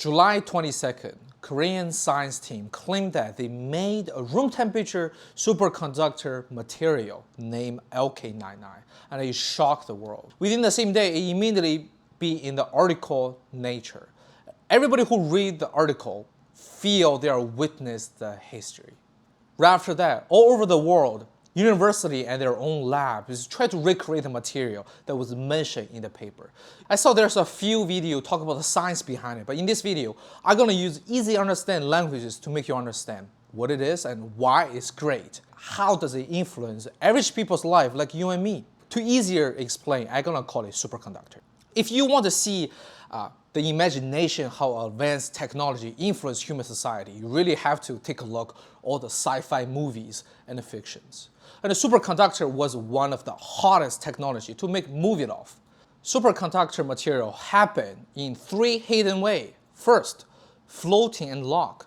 July 22nd, Korean science team claimed that they made a room temperature superconductor material named LK-99, and it shocked the world. Within the same day, it immediately be in the article Nature. Everybody who read the article feel they are witness the history. Right after that, all over the world, university and their own labs try to recreate the material that was mentioned in the paper. I saw there's a few videos talk about the science behind it, but in this video, I'm gonna use easy understand languages to make you understand what it is and why it's great. How does it influence average people's life like you and me? To easier explain, I'm gonna call it superconductor. If you want to see the imagination how advanced technology influences human society, you really have to take a look at all the sci-fi movies and the fictions. And the superconductor was one of the hottest technology to make movie of. Superconductor material happened in three hidden ways. First, floating and lock.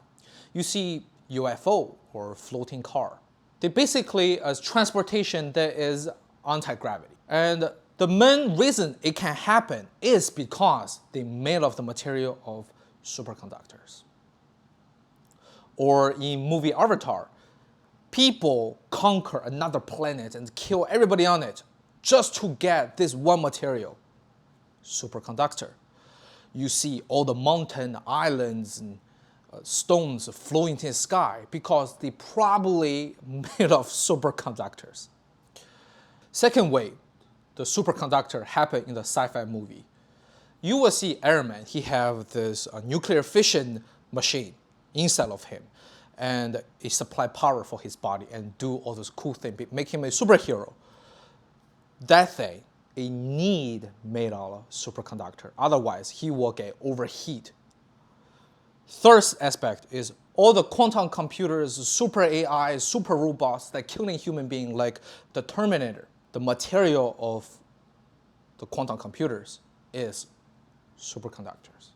You see UFO or floating car. They basically is transportation that is anti-gravity. And the main reason it can happen is because they made of the material of superconductors. Or in movie Avatar, people conquer another planet and kill everybody on it just to get this one material, superconductor. You see all the mountain, islands, and stones flowing in the sky because they probably made of superconductors. Second way, the superconductor happened in the sci-fi movie. You will see Iron Man, he have this nuclear fission machine inside of him, and it supply power for his body and do all those cool things, make him a superhero. That thing, it need made out of superconductor, otherwise he will get overheat. Third aspect is all the quantum computers, super AI, super robots that killing human beings like the Terminator. The material of the quantum computers is superconductors.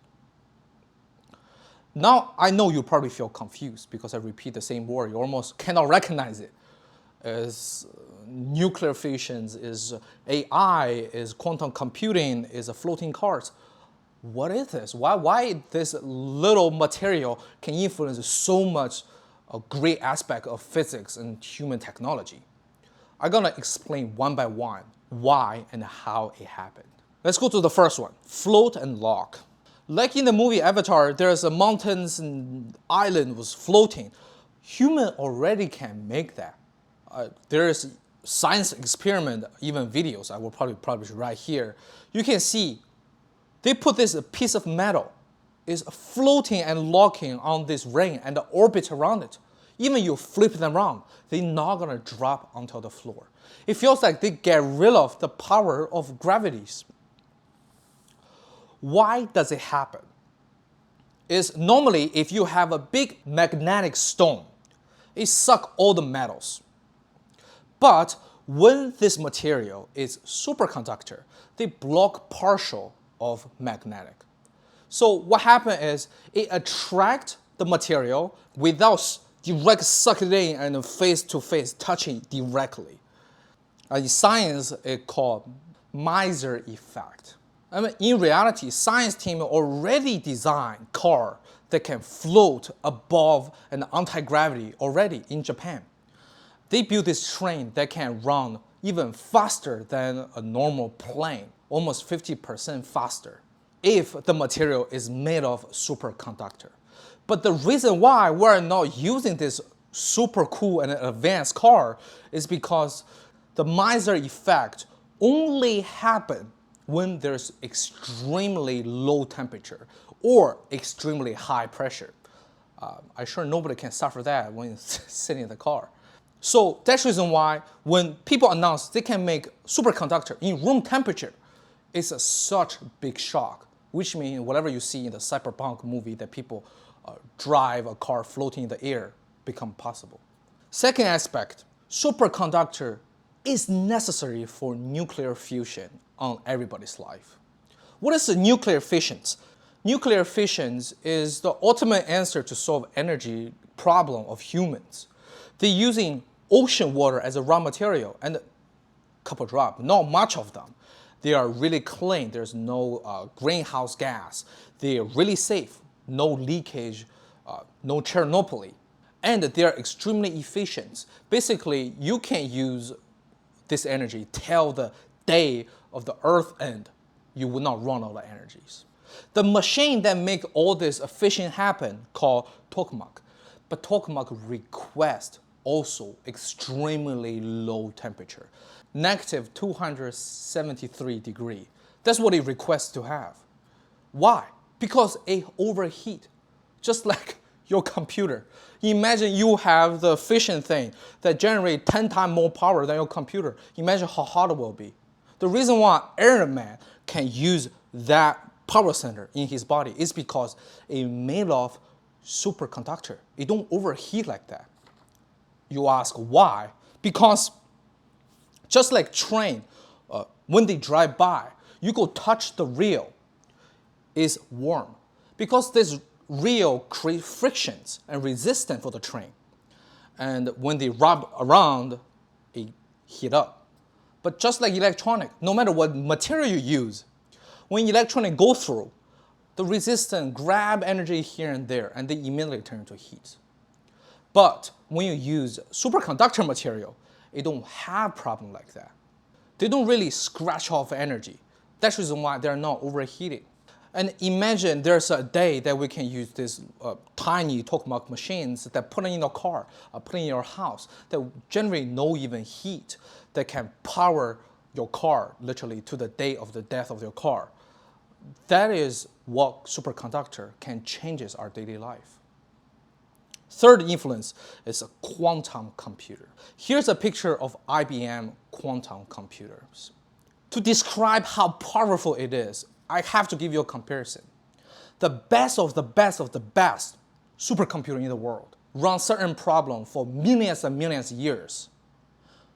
Now, I know you probably feel confused because I repeat the same word. You almost cannot recognize it. Is nuclear fissions, is AI, is quantum computing, is floating cars. What is this? Why this little material can influence so much a great aspect of physics and human technology? I'm gonna explain one by one why and how it happened. Let's go to the first one, float and lock. Like in the movie Avatar, there's a mountains and island was floating. Human already can make that. There is science experiment, even videos, I will probably publish right here. You can see they put this piece of metal is floating and locking on this ring and the orbit around it. Even you flip them around, they're not gonna drop onto the floor. It feels like they get rid of the power of gravities. Why does it happen? Is normally if you have a big magnetic stone, it sucks all the metals. But when this material is superconductor, they block partial of magnetic. So what happens is it attracts the material without direct sucking in and face-to-face touching directly. In science, it's called Miser effect. I mean, in reality, science team already designed car that can float above an anti-gravity already in Japan. They built this train that can run even faster than a normal plane, almost 50% faster, if the material is made of superconductor. But the reason why we're not using this super cool and advanced car is because the Miser effect only happens when there's extremely low temperature or extremely high pressure. I'm sure nobody can suffer that when sitting in the car. So that's the reason why when people announce they can make superconductor in room temperature, it's such big shock, which means whatever you see in the cyberpunk movie that people drive a car floating in the air become possible. Second aspect, superconductor is necessary for nuclear fusion on everybody's life. What is the nuclear fission? Nuclear fission is the ultimate answer to solve energy problem of humans. They're using ocean water as a raw material and a couple drops, not much of them. They are really clean. There's no greenhouse gas. They are really safe. no leakage, no Chernobyl, and they are extremely efficient. Basically, you can use this energy till the day of the Earth end. You will not run out of energies. The machine that make all this efficient happen called tokamak, but tokamak request also extremely low temperature, negative 273 degrees. That's what it requests to have. Why? Because it overheat, just like your computer. Imagine you have the efficient thing that generates 10 times more power than your computer. Imagine how hot it will be. The reason why Iron Man can use that power center in his body is because it made of superconductor. It don't overheat like that. You ask why? Because just like train, when they drive by, you go touch the rail, is warm. Because this rail creates frictions and resistance for the train. And when they rub around, it heat up. But just like electronic, no matter what material you use, when electronic go through, the resistance grab energy here and there, and they immediately turn into heat. But when you use superconductor material, it don't have problem like that. They don't really scratch off energy. That's the reason why they're not overheating. And imagine there's a day that we can use these tiny tokamak machines that put in your car, put in your house, that generate no even heat, that can power your car literally to the day of the death of your car. That is what superconductor can change our daily life. Third influence is a quantum computer. Here's a picture of IBM quantum computers. To describe how powerful it is, I have to give you a comparison. The best of the best of the best supercomputer in the world run certain problem for millions and millions of years.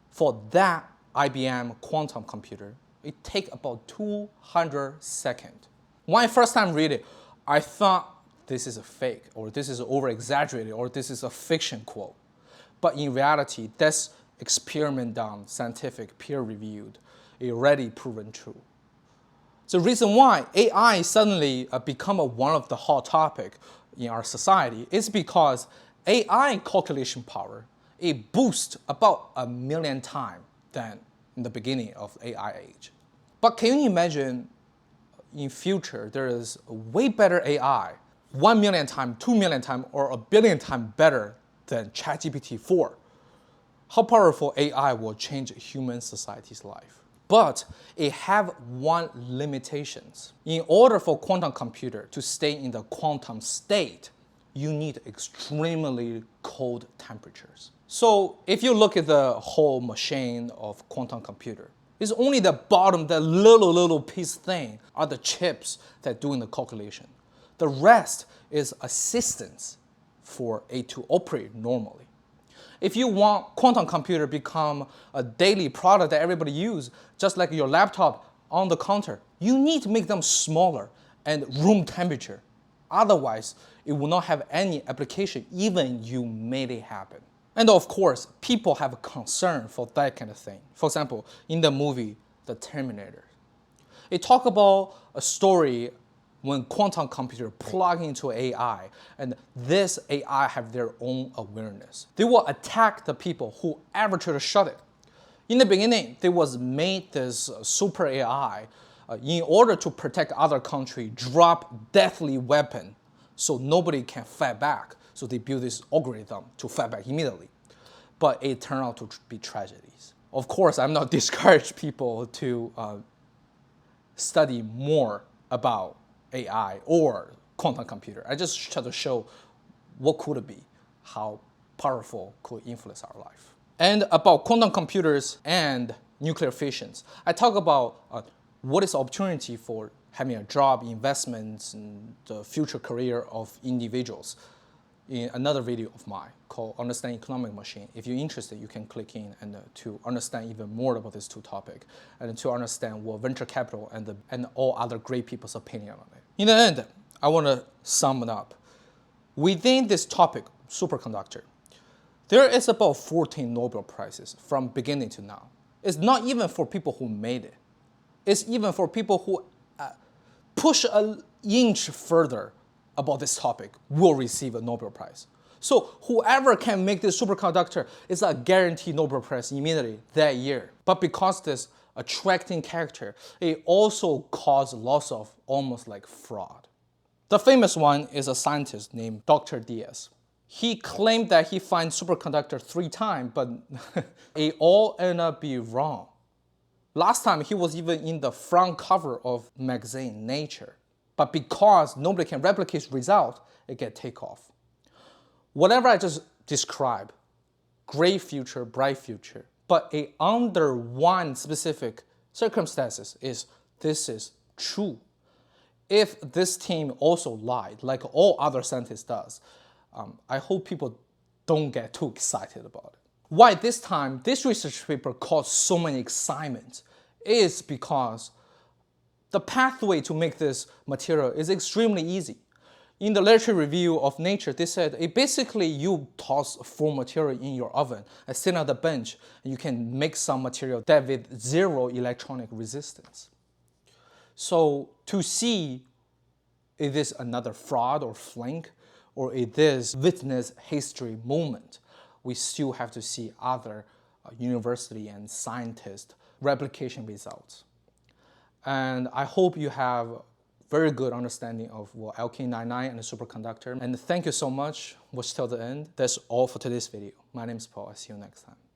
For that IBM quantum computer, it takes about 200 seconds. When I first time read it, I thought this is a fake, or this is over-exaggerated, or this is a fiction quote. But in reality, that's experiment done, scientific, peer-reviewed, already proven true. The reason why AI suddenly become one of the hot topic in our society is because AI calculation power, it boosts about 1 million times than in the beginning of AI age. But can you imagine in future there is a way better AI, 1 million times, 2 million times, or 1 billion times better than ChatGPT 4? How powerful AI will change human society's life. But it have one limitations. In order for quantum computer to stay in the quantum state, you need extremely cold temperatures. So if you look at the whole machine of quantum computer, it's only the bottom, that little piece thing are the chips that doing the calculation. The rest is assistance for it to operate normally. If you want quantum computer become a daily product that everybody use, just like your laptop on the counter, you need to make them smaller and room temperature. Otherwise, it will not have any application, even you made it happen. And of course, people have a concern for that kind of thing. For example, in the movie, The Terminator, it talk about a story when quantum computer plug into AI, and this AI have their own awareness. They will attack the people who ever try to shut it. In the beginning, they was made this super AI in order to protect other country, drop deathly weapon so nobody can fight back. So they build this algorithm to fight back immediately. But it turned out to be tragedies. Of course, I'm not discourage people to study more about AI or quantum computer. I just try to show what could it be, how powerful could influence our life. And about quantum computers and nuclear fissions, I talk about what is the opportunity for having a job, investments, and the future career of individuals in another video of mine called Understanding Economic Machine. If you're interested, you can click in and to understand even more about these two topics and to understand what venture capital and all other great people's opinion on it. In the end, I want to sum it up. Within this topic, superconductor, there is about 14 Nobel Prizes from beginning to now. It's not even for people who made it. It's even for people who push an inch further about this topic will receive a Nobel Prize. So whoever can make this superconductor is a guaranteed Nobel Prize immediately that year. But because this attracting character, it also caused lots of almost like fraud. The famous one is a scientist named Dr. Diaz. He claimed that he finds superconductor 3 times, but it all ended up being wrong. Last time he was even in the front cover of magazine Nature. But because nobody can replicate result, it get take off. Whatever I just described, great future, bright future, but under one specific circumstances is this is true. If this team also lied, like all other scientists does, I hope people don't get too excited about it. Why this time this research paper caused so many excitement is because the pathway to make this material is extremely easy. In the literature review of Nature, they said basically you toss 4 material in your oven and sit on the bench, and you can make some material that with 0 electronic resistance. So to see is this another fraud or flank, or is this witness history moment, we still have to see other university and scientist replication results. And I hope you have very good understanding of what LK-99 and the superconductor. And thank you so much. Watch till the end. That's all for today's video. My name is Paul. I'll see you next time.